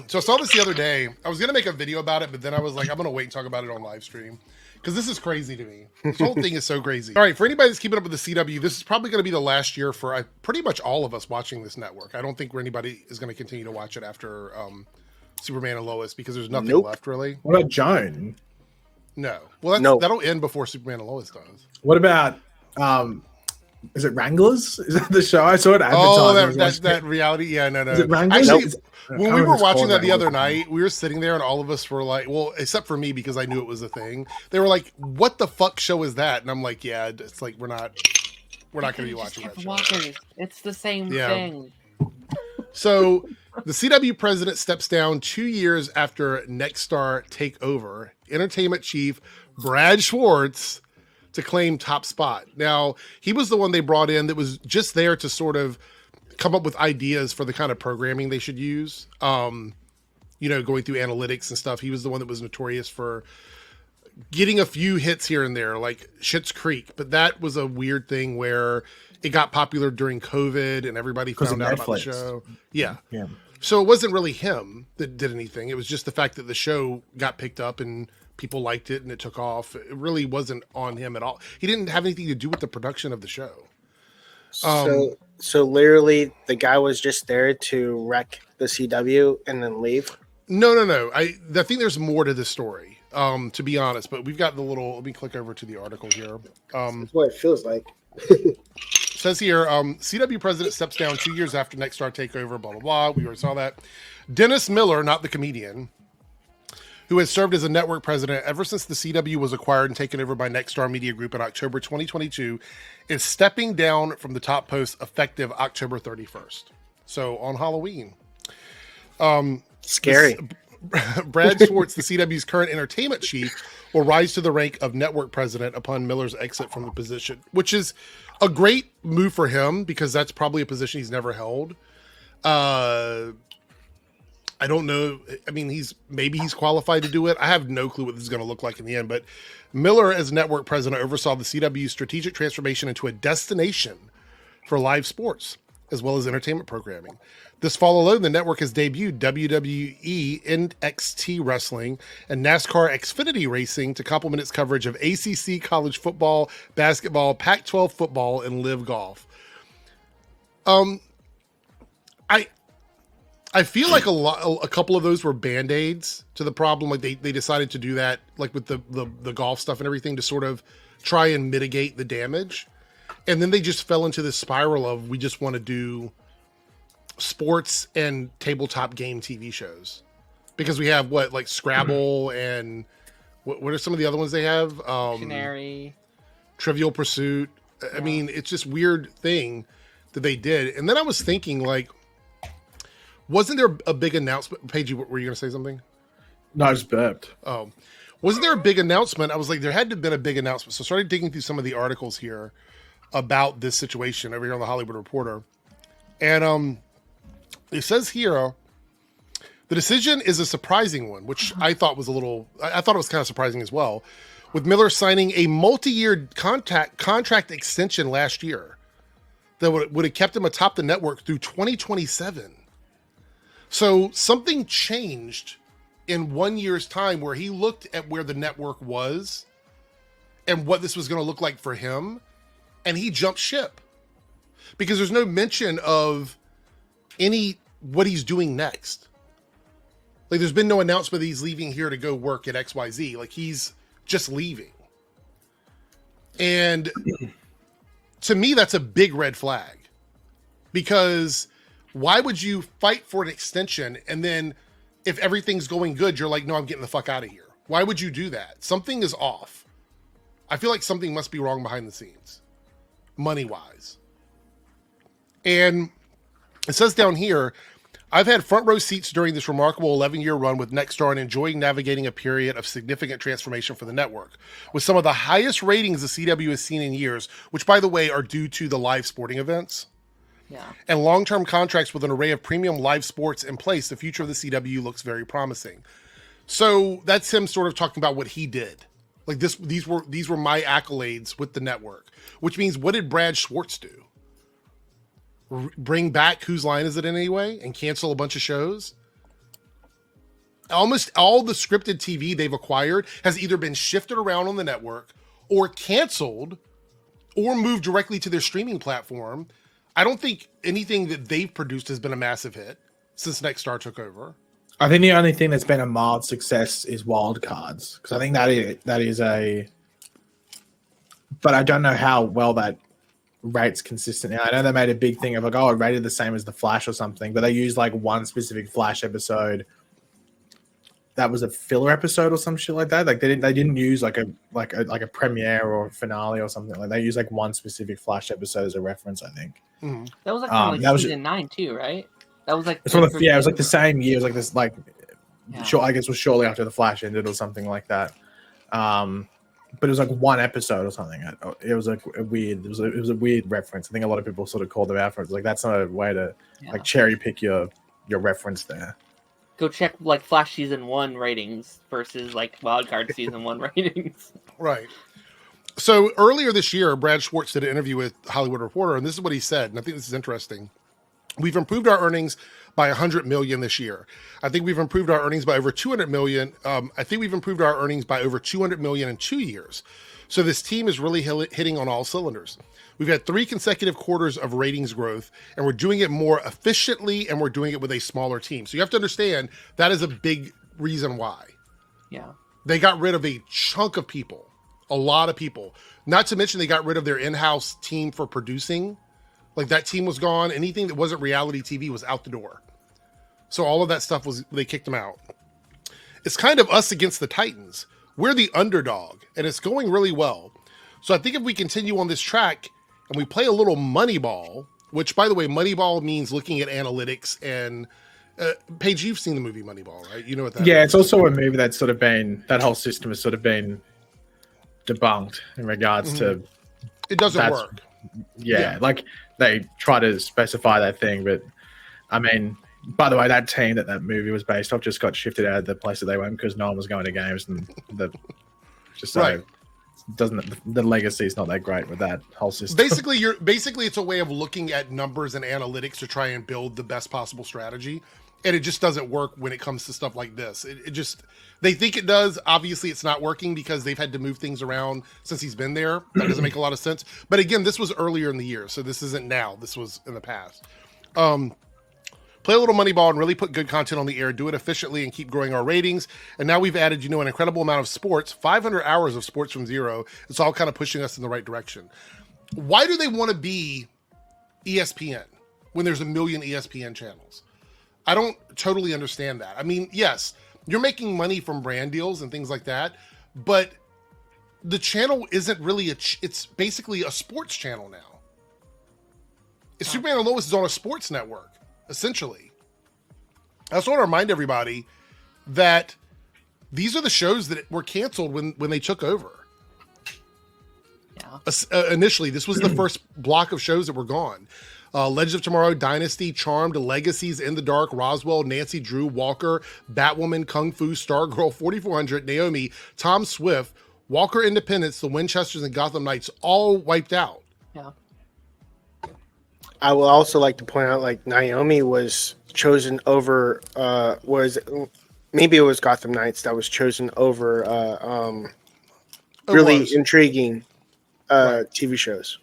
So I saw this the other day. I was gonna make a video about it, but then I was like, I'm gonna wait and talk about it on live stream because this is crazy to me. This whole thing is so crazy. All right, for anybody that's keeping up with the CW, this is probably going to be the last year for pretty much all of us watching this network. I don't think anybody is going to continue to watch it after Superman and Lois because there's nothing left really. What about Joan? No. Well, that'll end before Superman and Lois does. What about is it Wranglers? Is that the show? I saw it advertised. Oh, that reality. Yeah, no. Is it Wranglers? Actually, when we were watching that the other night, we were sitting there and all of us were like, well, except for me because I knew it was a thing. They were like, "What the fuck show is that?" And I'm like, "Yeah, it's like we're not going to be watching that show." It's the same thing. So the CW president steps down 2 years after Nexstar takeover. Entertainment chief Brad Schwartz to claim top spot. Now, he was the one they brought in that was just there to sort of come up with ideas for the kind of programming they should use. Going through analytics and stuff. He was the one that was notorious for getting a few hits here and there, like Schitt's Creek. But that was a weird thing where it got popular during COVID and everybody found out about the show. Yeah. So it wasn't really him that did anything. It was just the fact that the show got picked up and people liked it and it took off. It really wasn't on him at all. He didn't have anything to do with the production of the show. So literally the guy was just there to wreck the CW and then leave? No. I think there's more to this story, to be honest, but we've got let me click over to the article here. That's what it feels like. Says here, CW president steps down 2 years after Nexstar takeover, blah, blah, blah. We already saw that. Dennis Miller, not the comedian, who has served as a network president ever since the CW was acquired and taken over by Nexstar Media Group in October 2022, is stepping down from the top post effective October 31st. So on Halloween. Scary. Brad Schwartz, the CW's current entertainment chief, will rise to the rank of network president upon Miller's exit from the position, which is a great move for him because that's probably a position he's never held. I don't know. I mean, he's qualified to do it. I have no clue what this is going to look like in the end, but Miller as network president oversaw the CW's strategic transformation into a destination for live sports as well as entertainment programming. This fall alone, the network has debuted WWE, NXT Wrestling, and NASCAR Xfinity Racing to complement its coverage of ACC college football, basketball, Pac-12 football, and Live Golf. I feel like a couple of those were Band-Aids to the problem. Like they decided to do that, like with the golf stuff and everything, to sort of try and mitigate the damage. And then they just fell into this spiral of, we just want to do sports and tabletop game TV shows because we have like Scrabble and what are some of the other ones they have? Canary, Trivial Pursuit. I mean, it's just weird thing that they did. And then I was thinking, like, wasn't there a big announcement? Paige, were you going to say something? No, I just burped. Oh, wasn't there a big announcement? I was like, there had to have been a big announcement. So I started digging through some of the articles here about this situation over here on the Hollywood Reporter. And it says here, the decision is a surprising one, which I thought was I thought it was kind of surprising as well, with Miller signing a multi-year contract extension last year that would have kept him atop the network through 2027. So something changed in 1 year's time where he looked at where the network was and what this was going to look like for him, and he jumped ship because there's no mention of what he's doing next. Like, there's been no announcement that he's leaving here to go work at XYZ. Like, he's just leaving. And to me, that's a big red flag, because why would you fight for an extension and then if everything's going good, you're like, no, I'm getting the fuck out of here? Why would you do that? Something is off. I feel like something must be wrong behind the scenes, money-wise. And it says down here, I've had front row seats during this remarkable 11-year run with Nexstar and enjoying navigating a period of significant transformation for the network. With some of the highest ratings the CW has seen in years, which, by the way, are due to the live sporting events. Yeah. And long-term contracts with an array of premium live sports in place, the future of the CW looks very promising. So that's him sort of talking about what he did. Like, these were my accolades with the network, which means, what did Brad Schwartz do? Bring back Whose Line Is It Anyway and cancel a bunch of shows? almost all the scripted TV they've acquired has either been shifted around on the network or canceled or moved directly to their streaming platform. I don't think anything that they've produced has been a massive hit since Nexstar took over. I think the only thing that's been a mild success is Wildcards, because I think that is a. But I don't know how well that rates consistently. I know they made a big thing of like, oh, it rated the same as The Flash or something, but they used like one specific Flash episode that was a filler episode or some shit like that. Like they didn't use like a premiere or finale or something. Like they used like one specific Flash episode as a reference, I think. Mm-hmm. That was like season 9 too, right? That was like it was like the same year. It was like this I guess it was shortly after The Flash ended or something like that. But it was like one episode or something. It was like a weird. It was a weird reference. I think a lot of people sort of called them out for it. Like that's not a way to like cherry pick your reference there. Go check like Flash season 1 ratings versus like Wildcard season 1 ratings. Right. So earlier this year, Brad Schwartz did an interview with Hollywood Reporter, and this is what he said. And I think this is interesting. We've improved our earnings by 100 million this year. I think we've improved our earnings by over 200 million. I think we've improved our earnings by over 200 million in 2 years. So this team is really hitting on all cylinders. We've had 3 consecutive quarters of ratings growth, and we're doing it more efficiently, and we're doing it with a smaller team. So you have to understand that is a big reason why. Yeah. They got rid of a chunk of people, a lot of people. Not to mention they got rid of their in-house team for producing. Like that team was gone. Anything that wasn't reality TV was out the door. So all of that stuff they kicked them out. It's kind of us against the Titans. We're the underdog, and it's going really well. So I think if we continue on this track and we play a little Moneyball, which, by the way, Moneyball means looking at analytics and Paige, you've seen the movie Moneyball, right? You know what that is. It's also a movie that's sort of been, that whole system has sort of been debunked in regards to... It doesn't work. Yeah, like they try to specify that thing, but I mean, by the way, that team that movie was based off just got shifted out of the place that they went because no one was going to games, and the legacy is not that great with that whole system. Basically it's a way of looking at numbers and analytics to try and build the best possible strategy, and it just doesn't work when it comes to stuff like this. They think it does. Obviously it's not working because they've had to move things around since he's been there. That doesn't make a lot of sense. But again, this was earlier in the year, so this isn't now. This was in the past. Play a little Moneyball and really put good content on the air, do it efficiently, and keep growing our ratings. And now we've added, an incredible amount of sports, 500 hours of sports from zero. It's all kind of pushing us in the right direction. Why do they want to be ESPN when there's a million ESPN channels? I don't totally understand that. I mean, yes, you're making money from brand deals and things like that, but the channel isn't really it's basically a sports channel now. Superman and Lois is on a sports network, essentially. I just want to remind everybody that these are the shows that were canceled when they took over. Yeah. Initially, this was the first block of shows that were gone. Legends of Tomorrow, Dynasty, Charmed, Legacies, In the Dark, Roswell, Nancy Drew, Walker, Batwoman, Kung Fu, Stargirl, 4400, Naomi, Tom Swift, Walker Independence, The Winchesters, and Gotham Knights all wiped out. Yeah. I would also like to point out, like, Naomi was chosen over, maybe it was Gotham Knights that was chosen over really intriguing TV shows.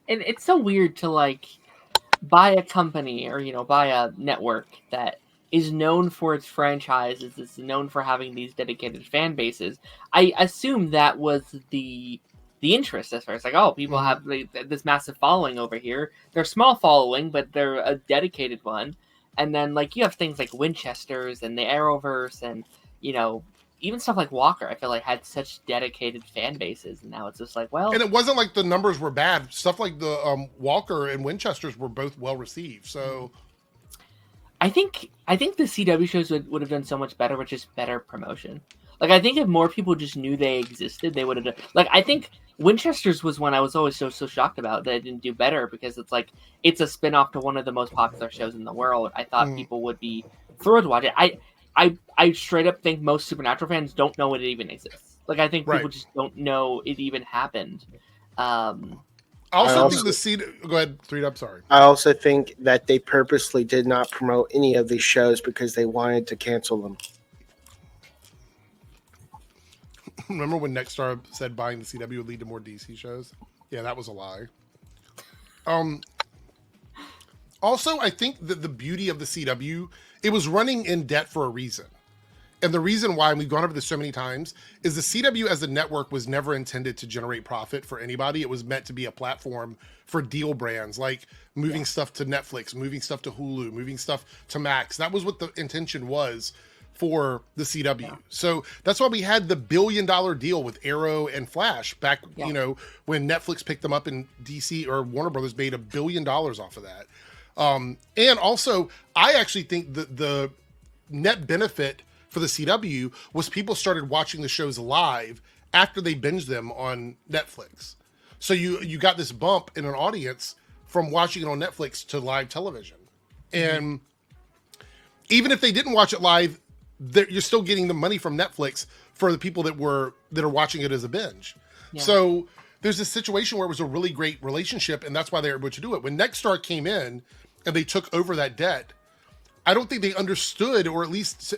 And it's so weird to like buy a company or buy a network that is known for its franchises, is known for having these dedicated fan bases. I assume that was the interest as far as like, oh, people have this massive following over here. They're a small following, but they're a dedicated one. And then like you have things like Winchesters and the Arrowverse and even stuff like Walker, I feel like had such dedicated fan bases, and now it's just like, well, and it wasn't like the numbers were bad. Stuff like the Walker and Winchesters were both well received. So, I think the CW shows would have done so much better with just better promotion. Like, I think if more people just knew they existed, they would have done. Like, I think Winchesters was one I was always so shocked about that it didn't do better because it's like it's a spinoff to one of the most popular shows in the world. I thought people would be thrilled to watch it. I straight up think most Supernatural fans don't know it even exists. Like, I think people just don't know it even happened. I also I think the C. Go ahead, 3. I'm sorry. I also think that they purposely did not promote any of these shows because they wanted to cancel them. Remember when Nexstar said buying the CW would lead to more DC shows? Yeah, that was a lie. Also, I think that the beauty of the CW, it was running in debt for a reason. And the reason why, and we've gone over this so many times, is the CW as a network was never intended to generate profit for anybody. It was meant to be a platform for deal brands, like moving stuff to Netflix, moving stuff to Hulu, moving stuff to Max. That was what the intention was for the CW. Yeah. So that's why we had the $1 billion deal with Arrow and Flash back, you know, when Netflix picked them up and DC or Warner Brothers made $1 billion off of that. And also, I actually think that the net benefit for the CW was people started watching the shows live after they binged them on Netflix. So you got this bump in an audience from watching it on Netflix to live television. And even if they didn't watch it live, you're still getting the money from Netflix for the people that are watching it as a binge. Yeah. So there's this situation where it was a really great relationship, and that's why they were able to do it. When Nexstar came in and they took over that debt, I don't think they understood, or at least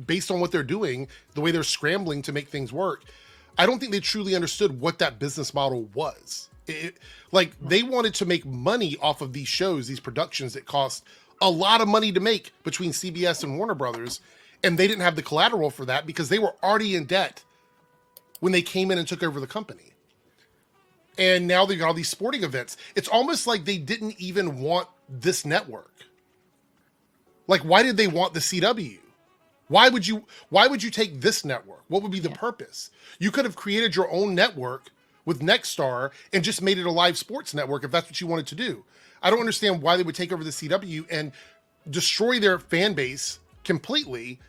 based on what they're doing, the way they're scrambling to make things work, I don't think they truly understood what that business model was. They wanted to make money off of these shows, these productions that cost a lot of money to make between CBS and Warner Brothers, and they didn't have the collateral for that because they were already in debt when they came in and took over the company. And now they got all these sporting events. It's almost like they didn't even want this network. Like, why did they want the CW? Why would you take this network? What would be the purpose? You could have created your own network with Nexstar and just made it a live sports network if that's what you wanted to do. I don't understand why they would take over the CW and destroy their fan base completely.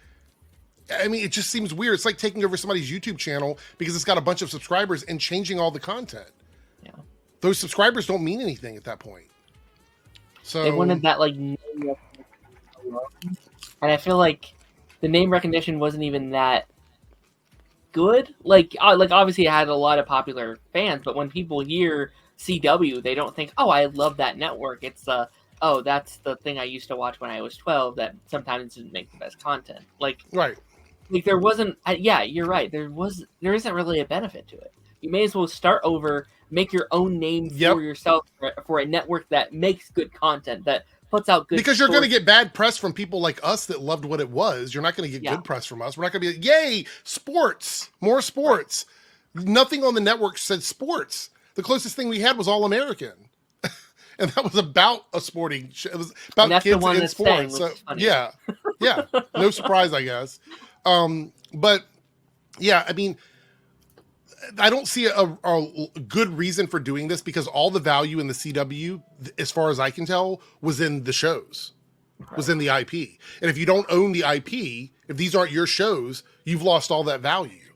I mean, it just seems weird. It's like taking over somebody's YouTube channel because it's got a bunch of subscribers and changing all the content. Yeah. Those subscribers don't mean anything at that point. So they wanted that name recognition, and I feel like the name recognition wasn't even that good. Like obviously it had a lot of popular fans, but when people hear CW, they don't think, "Oh, I love that network." It's oh, that's the thing I used to watch when I was 12 that sometimes didn't make the best content. Right. Like there wasn't, yeah, you're right. There isn't really a benefit to it. You may as well start over, make your own name for yourself for a network that makes good content, that puts out good. Because you're going to get bad press from people like us that loved what it was. You're not going to get good press from us. We're not going to be like, yay, sports, more sports. Right. Nothing on the network said sports. The closest thing we had was All American. And that was about a sporting show. It was about kids in sports. So, yeah. No surprise, I guess. But yeah, I mean, I don't see a good reason for doing this because all the value in the CW, as far as I can tell, was in the shows, was in the IP. And if you don't own the IP, if these aren't your shows, you've lost all that value.